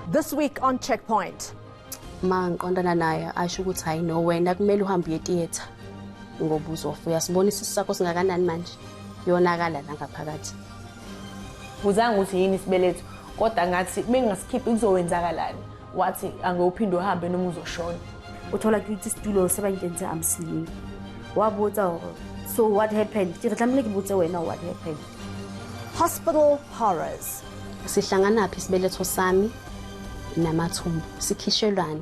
This week on CheckPoint. Mangiqondana naye asho ukuthi hayi no wena kumele uhambe uye theater ngoba uzofa uyasibona isisi sakho singakanani manje yonakala la ngaphakathi. Uzange uthi yini isibeletho kodwa ngathi bengasikhiphi kuzowenzakalani wathi angeuphinde uhambe noma uzoshona. Uthola ukuthi isitulo sebangenze amsini wabuza so what happened ngitlamile ngibuthe wena what happened. Hospital horrors. Sihlangana phi isibeletho sami namathumbu sikhishelwane.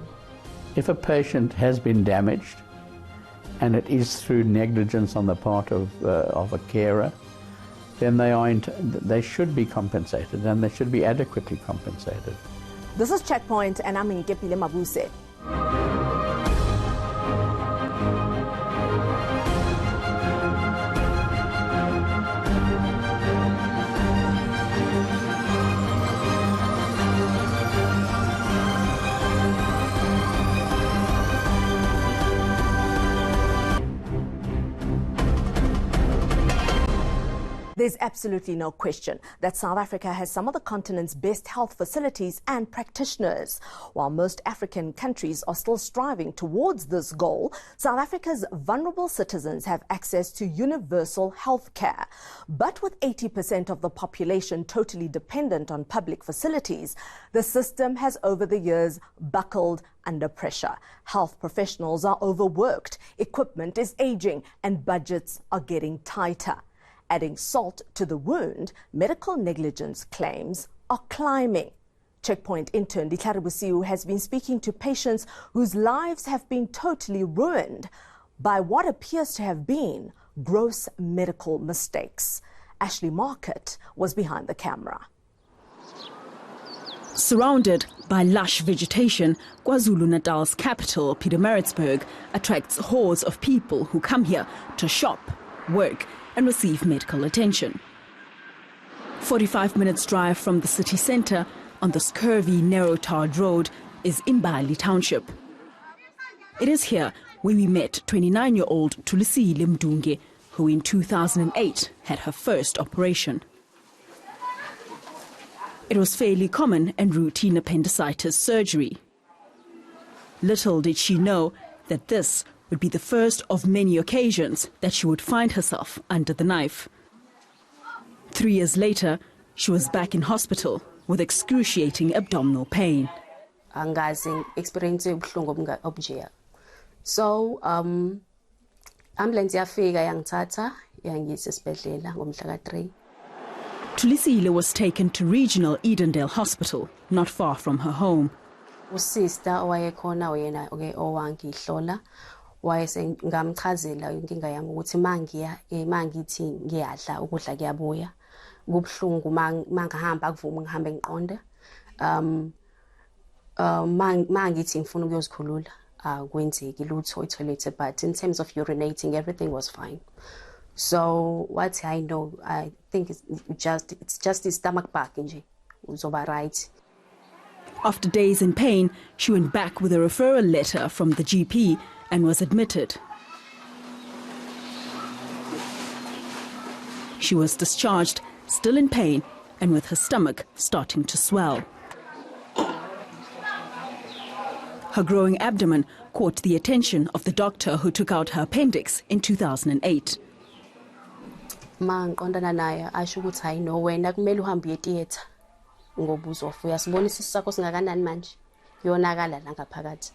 If a patient has been damaged and it is through negligence on the part of a carer, then they should be compensated and they should be adequately compensated. This is CheckPoint and I'm Ngepile Mabuse. There's absolutely no question that South Africa has some of the continent's best health facilities and practitioners. While most African countries are still striving towards this goal, South Africa's vulnerable citizens have access to universal health care. But with 80% of the population totally dependent on public facilities, the system has over the years buckled under pressure. Health professionals are overworked, equipment is aging, and budgets are getting tighter. Adding salt to the wound, medical negligence claims are climbing. CheckPoint intern Ditlhare has been speaking to patients whose lives have been totally ruined by what appears to have been gross medical mistakes. Ashley Market was behind the camera. Surrounded by lush vegetation, KwaZulu-Natal's capital, Pietermaritzburg, attracts hordes of people who come here to shop, work, and receive medical attention. 45 minutes drive from the city centre, on this curvy, narrow-tarred road, is Imbali Township. It is here where we met 29-year-old Tulisile Mdunge, who in 2008 had her first operation. It was fairly common and routine appendicitis surgery. Little did she know that this would be the first of many occasions that she would find herself under the knife. 3 years later, she was back in hospital with excruciating abdominal pain. So, ambulance yafika yangithatha yangisa esibhedlela ngomhla ka3. Tulisile was taken to regional Edendale Hospital, not far from her home. Usister owayekhona uyena owangihlola wayesengamchazela inkinga yami ukuthi mangithi ngiyadla ukudla kuyabuya kubhlungu mangahamba akuvumi ngihambe ngiqonda mangithi ngifuna ukuyozikhulula akwenzeki lutho etoilet, but in terms of urinating everything was fine. So what I know, I think it's just his stomach bug nje uzoba right. After days in pain, she went back with a referral letter from the GP and was admitted. She was discharged, still in pain and with her stomach starting to swell. Her growing abdomen caught the attention of the doctor who took out her appendix in 2008. Mangiqondana naye asho ukuthi hayi no wena kumele uhambe uye theater ngoba uzofa uyasibona isisi sakho singakanani manje yonakala la ngaphakathi.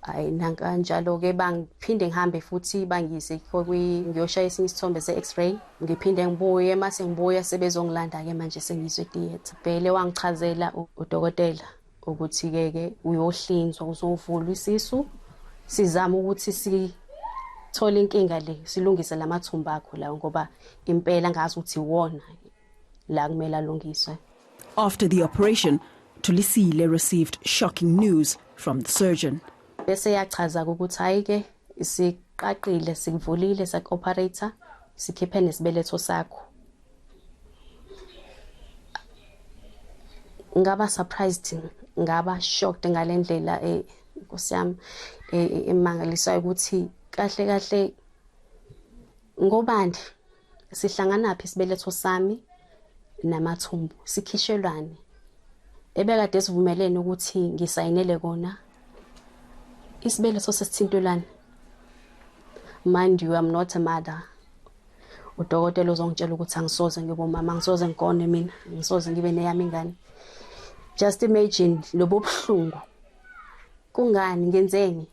Hayi nankanjalo ke bangiphinde ngihambe futhi bangise ngiyoshaya esinye isithombe se-X-ray ngiphinde ngibuye mase ngibuya sebezongilanda ke manje sengizwe theater. Vele wangichazela udokotela ukuthi ke uyohlinzwa uzovulwa isisu sizama ukuthi sithole inkinga le silungise lamathumbu akho la ngoba impela ngazi ukuthi wona la kumele alungiswe. After the operation, Tulisile received shocking news from the surgeon. Bese yachaza ukuthi hayi ke siqaqile sikuvulile sak-operator sikhiphe nesibeletho sakho. Ngaba surprised, ngaba shocked ngalendlela Nkosi yami emangalisayo ukuthi kahle kahle ngobani sihlangana phi isibeletho sami namathumbu sikhishelwane. ebekade sivumelene ukuthi ngisayinele kona isibele sosesithintulana. Mind you, I'm not a mother. Udokotela uzongitshela ukuthi angisoze ngibe umama, angisoze ngikone mina, angisoze ngibe neyami ingane. Just imagine lobo buhlungu. Kungani ngenzeni?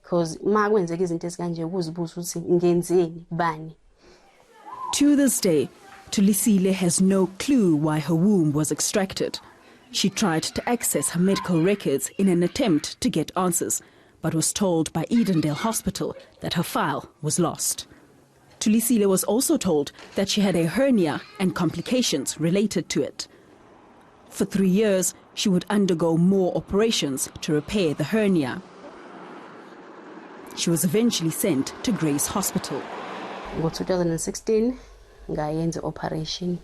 Because ma kwenzeka izinto ezikanje ukuzibuza ukuthi ngenzeni bani. To this day, Tulisile has no clue why her womb was extracted. She tried to access her medical records in an attempt to get answers, but was told by Edendale Hospital that her file was lost. Tulisile was also told that she had a hernia and complications related to it. For 3 years, she would undergo more operations to repair the hernia. She was eventually sent to Grace Hospital. In 2016, ngayenza operation.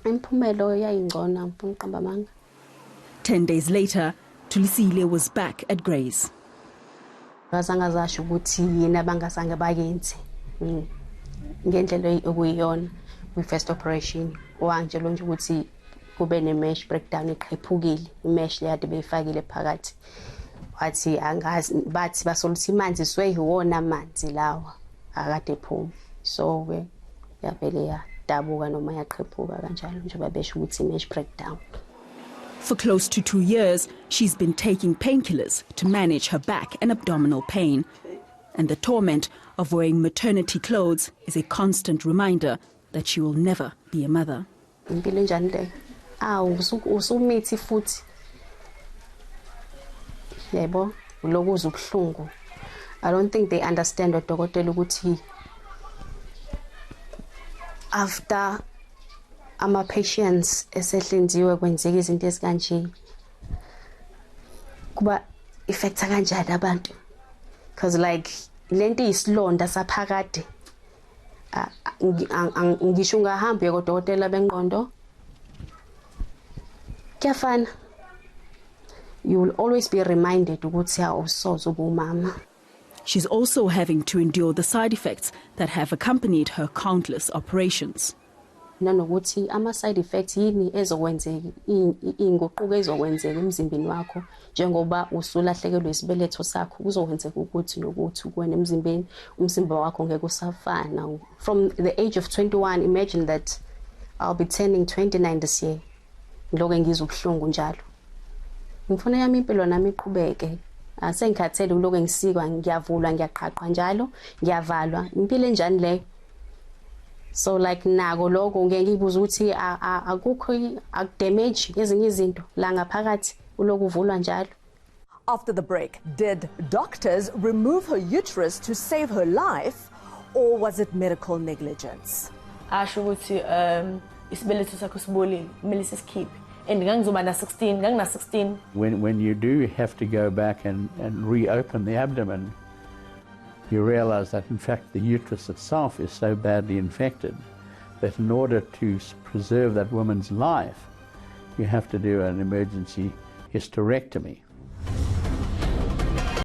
Imphumelo yayingcono ngiqamba manga. 10 days later, Tulisile was back at Grace. Ngazangasho ukuthi yena bangasange bayenze. Ngendlela okuyiyona kwi first operation wangitshela nje ukuthi kube ne mesh breakdown eqhephukile, imesh leyade beyifakile phakathi. Wathi angazi bathi basoluthi imanzi siweyiwona amanzi lawa akade phuma. So ke yavele yadabuka noma yaqhephuka kanjalo nje babesho ukuthi mesh breakdown. For close to 2 years, she's been taking painkillers to manage her back and abdominal pain. And the torment of wearing maternity clothes is a constant reminder that she will never be a mother. Impilo njani le? Usumithi futhi. Yebo, ulokuza ubuhlungu. I don't think they understand odokotela ukuthi after ama patients esehlinziwe kwenzeka izinto ezikanje kuba effecta kanjani abantu, because like lento isilonda saphakade ngisho ungahamba kodokotela bengqondo kuyafana. You will always be reminded ukuthi awusoze ube umama. She's also having to endure the side effects that have accompanied her countless operations. Nanokuthi ama side effects yini ezokwenzeka, inguquko ezokwenzeka emzimbeni wakho njengoba usulahlekelwe isibeletho sakho, kuzokwenzeka ukuthi nokuthi kuwena emzimbeni umzimba wakho ngeke usafana. From the age of 21, imagine that I'll be turning 29 this year. Ngiloko ngizobuhlungu njalo. Ngifuna yami impilo nami iqhubeke. Asengikhathele uloko ngisikwa, ngiyavulwa, ngiyaqhaqwa njalo, ngiyavalwa. Impilo enjani leyo? So like nako lokho ngeke ngibuza ukuthi akukho akudamage ezinye izinto la ngaphakathi uloku uvulwa njalo. After the break, did doctors remove her uterus to save her life, or was it medical negligence? Asho ukuthi isibeletho sakho sibolile, kumele sisikhiphe. And ngangizoba na 16, ngangina 16. When you do have to go back and reopen the abdomen, you realize that in fact the uterus itself is so badly infected that in order to preserve that woman's life, you have to do an emergency hysterectomy.